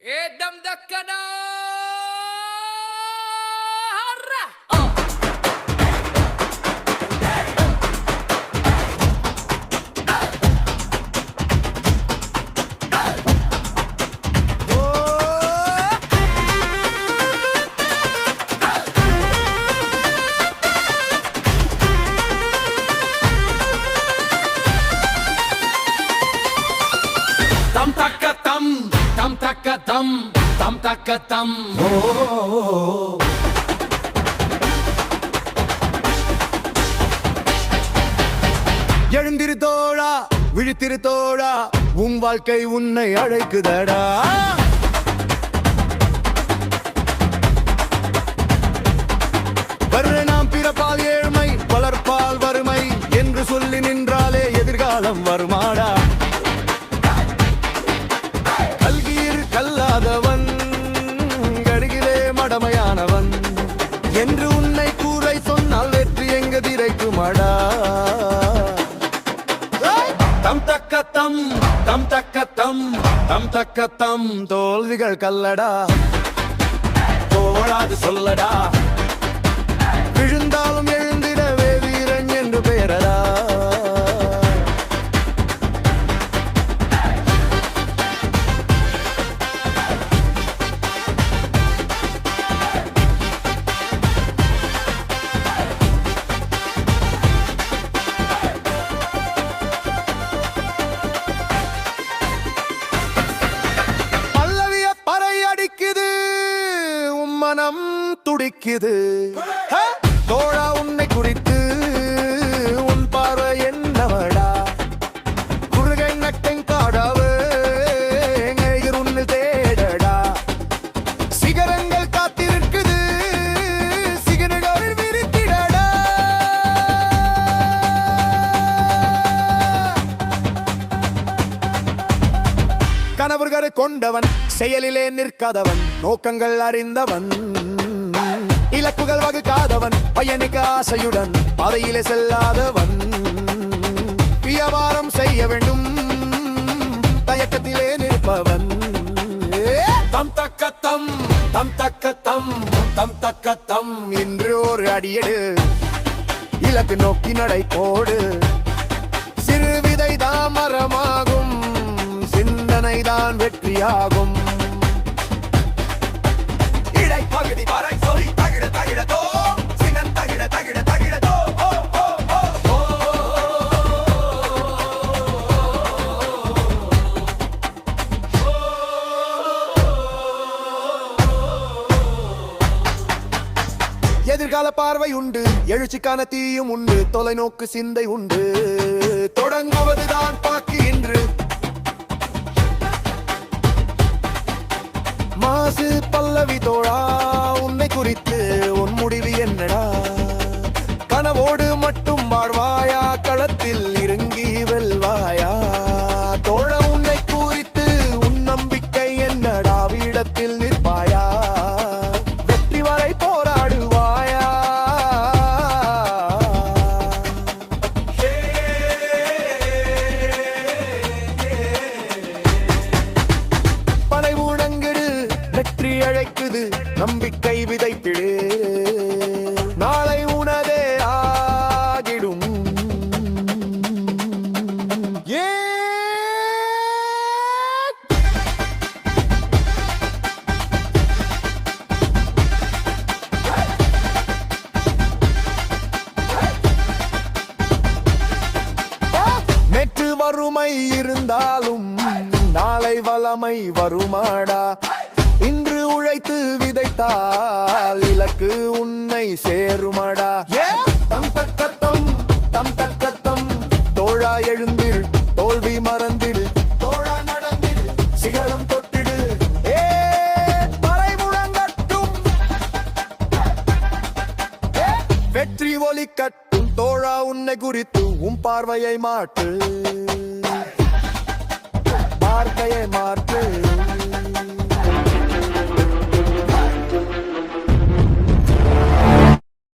एकदम दक्कना tam taka tam எழுந்திரு தோழா விழித்திரு தோழா உன் வாழ்க்கை உன்னை அழைக்குதடா வர்ற நாம் பிறப்பால் ஏழ்மை வளர்ப்பால் வறுமை என்று சொல்லி நின்றாலே எதிர்காலம் வருமாடா கல்லாதவன் கடுகிலே மடமையானவன் என்று உன்னை கூரை சொன்னால் வெற்றி எங்க திரைக்குமாடா தம் தக்கத்தம் தம் தக்கத்தம் தம் தக்கத்தம் தோல்விகள் கல்லடா தோழாது சொல்லடா விழுந்தாலும் எழுந்திடவே வீரன் என்று பெயரடா மனம் துடிக்குது தோழா உன்னை குறித்து உன் பார்வை என்னவடா குறுகை நட்டை காடாவு உன்னில் தேடடா சிகரங்கள் காத்திருக்குது சிகரங்கள் விரித்திடடா கனவுகளை கொண்டவன் செயலிலே நிற்காதவன் நோக்கங்கள் அறிந்தவன் இலக்குகள் வகுக்காதவன் பையனுக்கு ஆசையுடன் பாதையிலே செல்லாதவன் வியாபாரம் செய்ய வேண்டும் தயக்கத்திலே நிற்பவன் தம் தக்கத்தம் தம் தக்கத்தம் தம் தக்கத்தம் இன்று ஒரு அடியெடு இலக்கு நோக்கி நடை போடு சிறு விதை தான் மரமாகும் சிந்தனை தான் வெற்றியாகும் பகுதி வரை சொல்லி தகிட தகிடதோ சிங்கன் தகிட தகிட தகிடதோ எதிர்கால பார்வை உண்டு எழுச்சிக்கான தீயும் உண்டு தொலைநோக்கு சிந்தை உண்டு தொடங்குவதுதான் பாக்கி இன்று மாசு பல்லவி தோழா உன்னை குறித்து உன் முடிவு என்னடா கனவோடு மட்டும் வாழ்வாயா களத்தில் இறங்கி வெல்வாயா தோழ உன்னை குறித்து உன் நம்பிக்கை என்னடா வீடத்தில் நிற்பாயா வெற்றி வரை போராடுவாயா பனை முழங்கிடு வெற்றி அழைக்குது நம்பிக்கை விதைத்திடு நாளை உனதே ஆகிடும் நேற்று வறுமை இருந்தாலும் நாளை வளமை வருமாடா இன்று உழைத்து விதைத்தால் இலக்கு உன்னை சேருமடா தம் தக்கத்தம் தம் தக்கத்தம் தோழா எழுந்திரு தோல்வி மறந்திடு தோழா நடந்திடு சிகரம் தொட்டிடு மறை முழங்கட்டும் வெற்றி ஒலி கட்டும் தோழா உன்னை குறித்து உன் பார்வையை மாற்று பார்க்கையை மாற்று